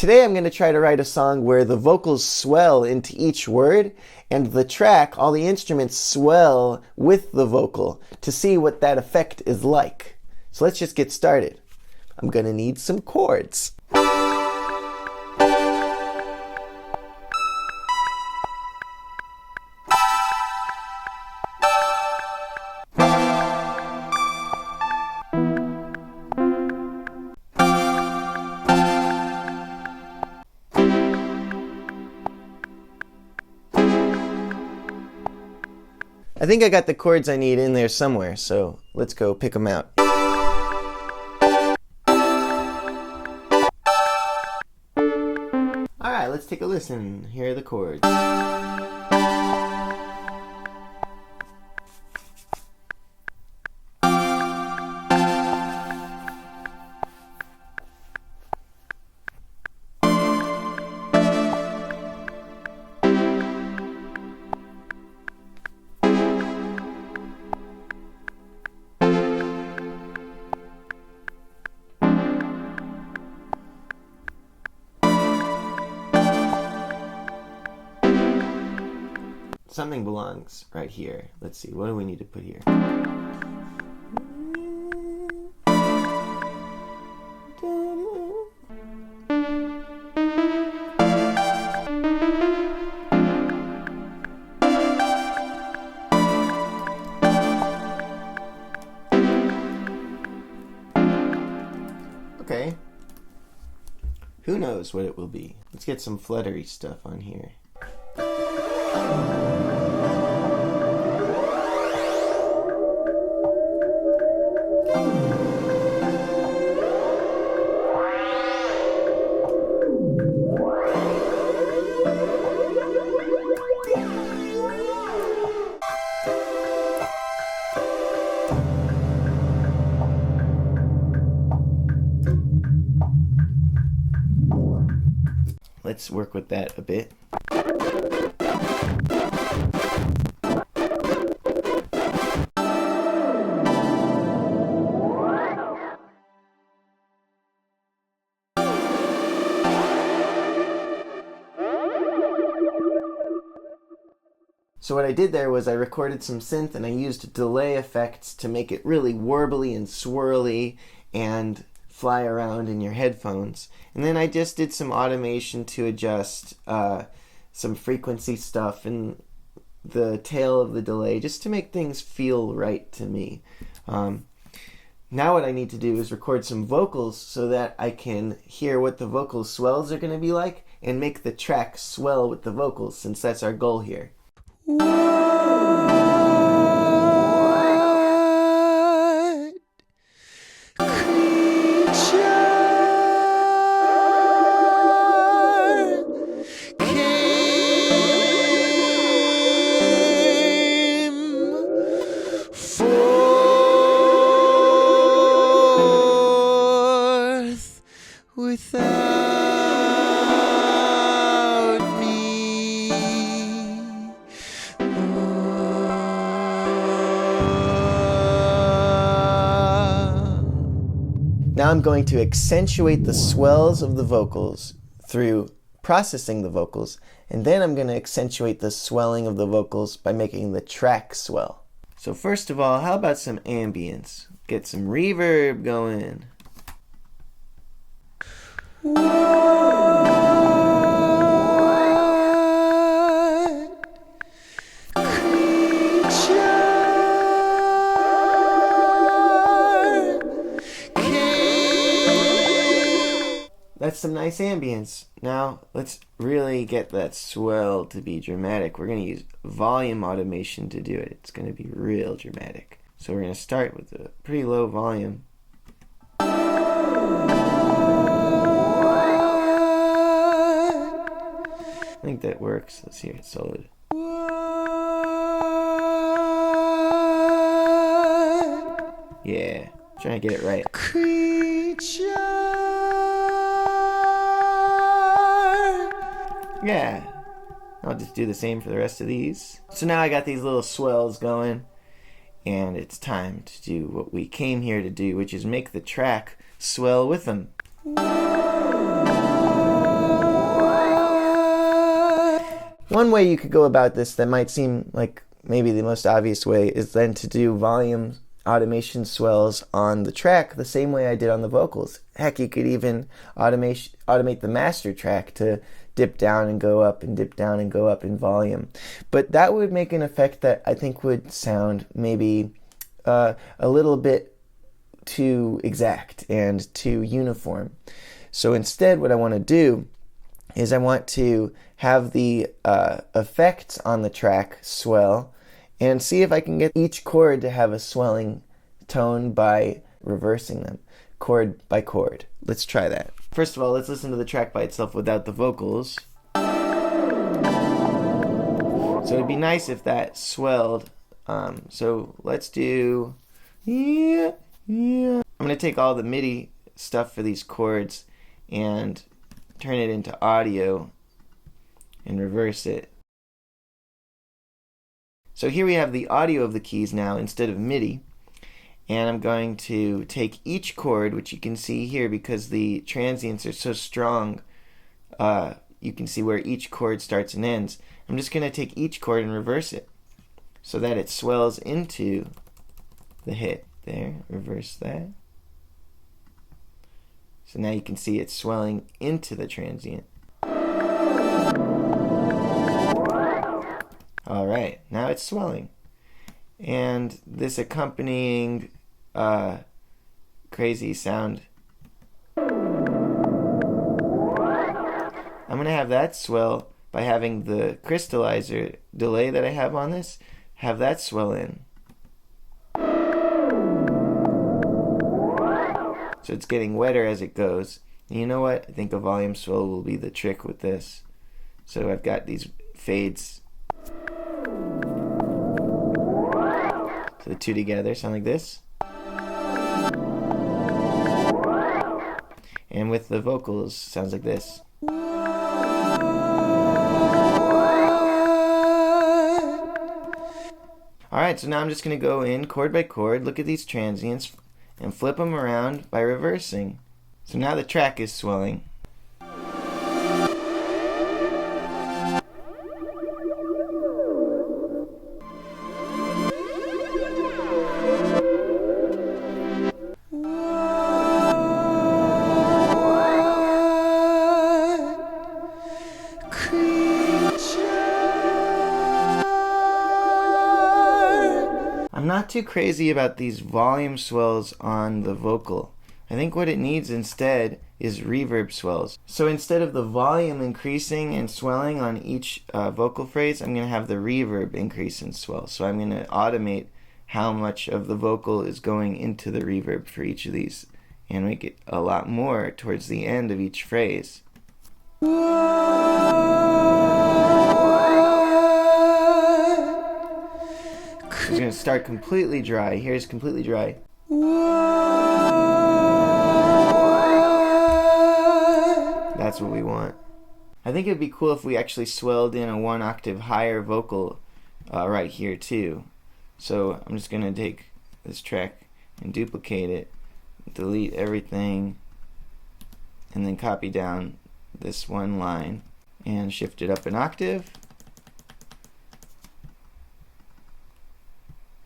Today I'm going to try to write a song where the vocals swell into each word and the track, all the instruments swell with the vocal to see what that effect is like. So let's just get started. I'm going to need some chords. I think I got the chords I need in there somewhere, so let's go pick them out. Alright, let's take a listen. Here are the chords. Something belongs right here. Let's see, what do we need to put here? Okay. Who knows what it will be? Let's get some fluttery stuff on here. Let's work with that a bit. So what I did there was I recorded some synth and I used delay effects to make it really warbly and swirly and fly around in your headphones. And then I just did some automation to adjust some frequency stuff in the tail of the delay just to make things feel right to me. Now what I need to do is record some vocals so that I can hear what the vocal swells are going to be like and make the track swell with the vocals, since that's our goal here. Without me, Now I'm going to accentuate the swells of the vocals through processing the vocals, and then I'm going to accentuate the swelling of the vocals by making the track swell. So first of all, how about some ambience? Get some reverb going. That's some nice ambience. Now let's really get that swell to be dramatic. We're going to use volume automation to do it. It's going to be real dramatic. So we're going to start with a pretty low volume. I think that works. Let's hear it soloed. Yeah, trying to get it right. Yeah, I'll just do the same for the rest of these. So now I got these little swells going, and it's time to do what we came here to do, which is make the track swell with them. One way you could go about this that might seem like maybe the most obvious way is then to do volume automation swells on the track the same way I did on the vocals. Heck, you could even automate the master track to dip down and go up and dip down and go up in volume. But that would make an effect that I think would sound maybe a little bit too exact and too uniform. So instead what I want to do is I want to have the effects on the track swell and see if I can get each chord to have a swelling tone by reversing them, chord by chord. Let's try that. First of all, let's listen to the track by itself without the vocals. So it'd be nice if that swelled. So let's do yeah. I'm going to take all the MIDI stuff for these chords and turn it into audio and reverse it. So here we have the audio of the keys now instead of MIDI, and I'm going to take each chord, which you can see here because the transients are so strong, you can see where each chord starts and ends. I'm just going to take each chord and reverse it so that it swells into the hit. There, reverse that. So now you can see it swelling into the transient. Alright, now it's swelling. And this accompanying crazy sound, I'm going to have that swell by having the crystallizer delay that I have on this, have that swell in. So it's getting wetter as it goes. And you know what? I think a volume swell will be the trick with this. So I've got these fades. So the two together sound like this. And with the vocals, sounds like this. Alright, so now I'm just going to go in chord by chord, look at these transients, and flip them around by reversing. So now the track is swelling. I'm not too crazy about these volume swells on the vocal. I think what it needs instead is reverb swells. So instead of the volume increasing and swelling on each vocal phrase, I'm going to have the reverb increase and swell. So I'm going to automate how much of the vocal is going into the reverb for each of these and make it a lot more towards the end of each phrase. It's going to start completely dry. Here's completely dry. That's what we want. I think it would be cool if we actually swelled in a 1 octave higher vocal right here too. So I'm just going to take this track and duplicate it, delete everything, and then copy down this one line and shift it up an octave.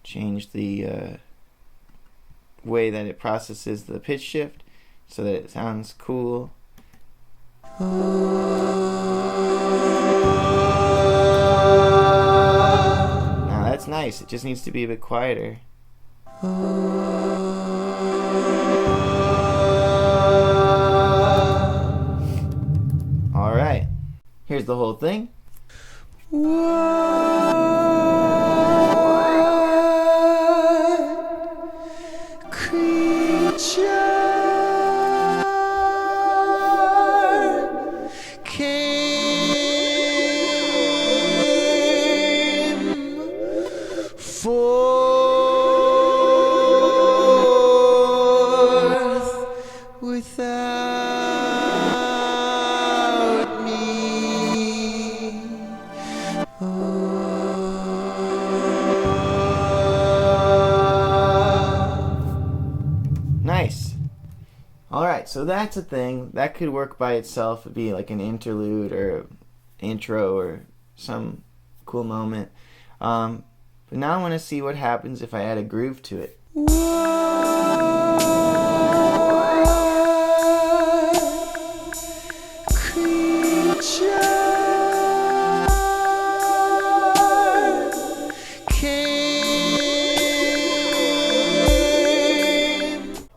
Change the way that it processes the pitch shift so that it sounds cool. Now that's nice, it just needs to be a bit quieter. Alright, here's the whole thing. Nice. Alright, so that's a thing. That could work by itself. It'd be like an interlude or intro or some cool moment. But now I want to see what happens if I add a groove to it.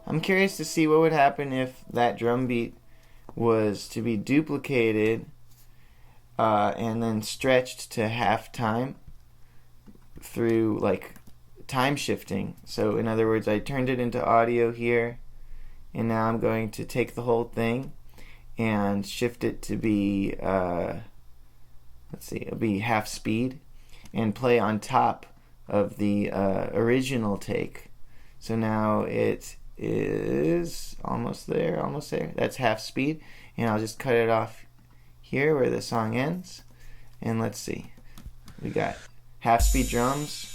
I'm curious to see what would happen if that drum beat was to be duplicated and then stretched to half time through like time shifting. So in other words, I turned it into audio here, and now I'm going to take the whole thing and shift it to be let's see, it'll be half speed and play on top of the original take. So now it is almost there. That's half speed, and I'll just cut it off here where the song ends. And let's see, we got half speed drums,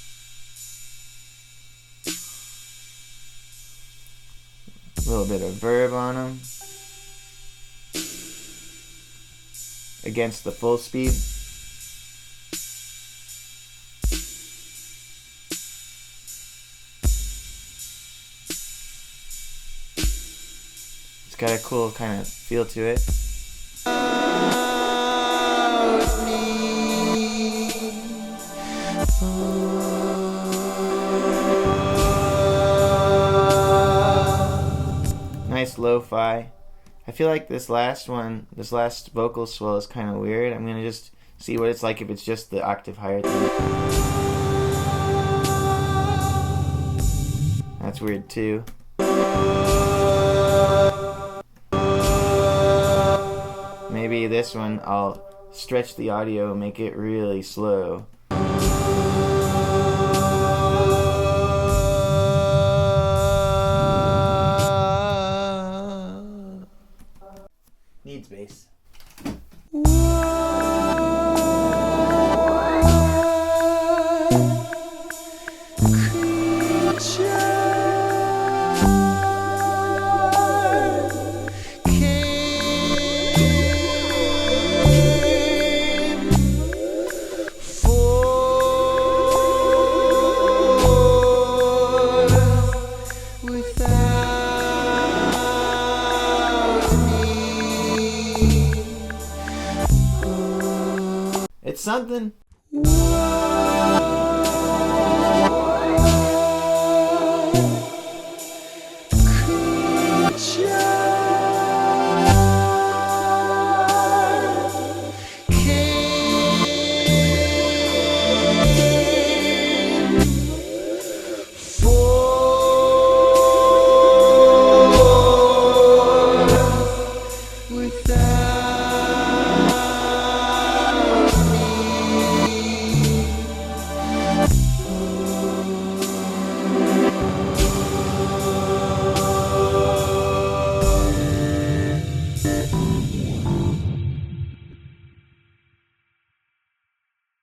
a little bit of verb on them against the full speed. It's got a cool kind of feel to it. Nice lo-fi. I feel like this last vocal swell is kind of weird. I'm gonna just see what it's like if it's just the octave higher thing. That's weird too. Maybe this one I'll stretch the audio and make it really slow. Needs bass. It's something.